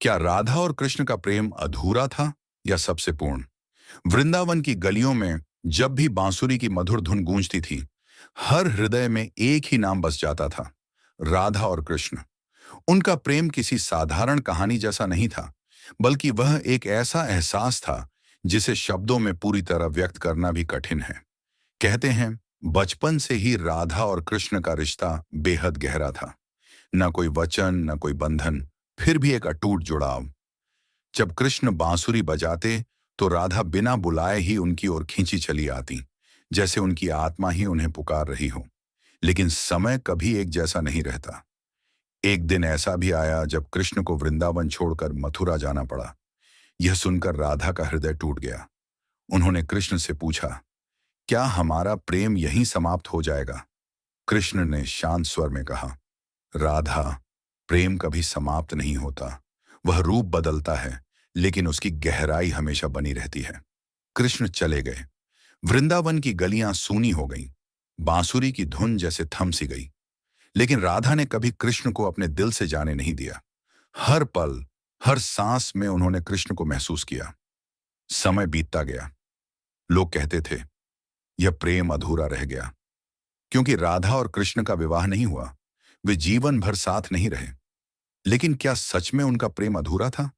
क्या राधा और कृष्ण का प्रेम अधूरा था या सबसे पूर्ण? वृंदावन की गलियों में जब भी बांसुरी की मधुर धुन गूंजती थी, हर हृदय में एक ही नाम बस जाता था, राधा और कृष्ण। उनका प्रेम किसी साधारण कहानी जैसा नहीं था, बल्कि वह एक ऐसा एहसास था जिसे शब्दों में पूरी तरह व्यक्त करना भी कठिन है। कहते हैं, बचपन से ही राधा और कृष्ण का रिश्ता बेहद गहरा था। न कोई वचन, न कोई बंधन, फिर भी एक अटूट जुड़ाव। जब कृष्ण बांसुरी बजाते तो राधा बिना बुलाए ही उनकी ओर खींची चली आती, जैसे उनकी आत्मा ही उन्हें पुकार रही हो। लेकिन समय कभी एक जैसा नहीं रहता। एक दिन ऐसा भी आया जब कृष्ण को वृंदावन छोड़कर मथुरा जाना पड़ा। यह सुनकर राधा का हृदय टूट गया। उन्होंने कृष्ण से पूछा, क्या हमारा प्रेम यहीं समाप्त हो जाएगा? कृष्ण ने शांत स्वर में कहा, राधा, प्रेम कभी समाप्त नहीं होता। वह रूप बदलता है, लेकिन उसकी गहराई हमेशा बनी रहती है। कृष्ण चले गए। वृंदावन की गलियां सूनी हो गईं। बांसुरी की धुन जैसे थम सी गई। लेकिन राधा ने कभी कृष्ण को अपने दिल से जाने नहीं दिया। हर पल, हर सांस में उन्होंने कृष्ण को महसूस किया। समय बीतता गया। लोग कहते थे, यह प्रेम अधूरा रह गया, क्योंकि राधा और कृष्ण का विवाह नहीं हुआ। वे जीवन भर साथ नहीं रहे। लेकिन क्या सच में उनका प्रेम अधूरा था?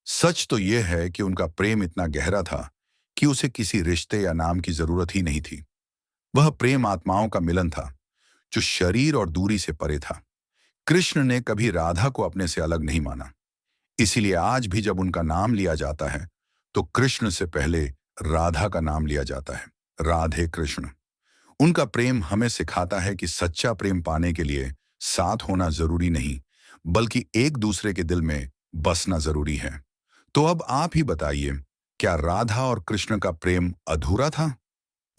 सच तो यह है कि उनका प्रेम इतना गहरा था कि उसे किसी रिश्ते या नाम की जरूरत ही नहीं थी। वह प्रेम आत्माओं का मिलन था, जो शरीर और दूरी से परे था। कृष्ण ने कभी राधा को अपने से अलग नहीं माना। इसीलिए आज भी जब उनका नाम लिया जाता है, तो कृष्ण से पहले राधा का नाम लिया जाता है। राधे कृष्ण। उनका प्रेम हमें सिखाता है कि सच्चा प्रेम पाने के लिए साथ होना जरूरी नहीं, बल्कि एक दूसरे के दिल में बसना जरूरी है। तो अब आप ही बताइए, क्या राधा और कृष्ण का प्रेम अधूरा था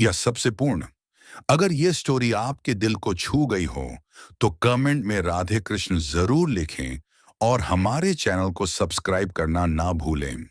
या सबसे पूर्ण? अगर ये स्टोरी आपके दिल को छू गई हो, तो कमेंट में राधे कृष्ण जरूर लिखें और हमारे चैनल को सब्सक्राइब करना ना भूलें।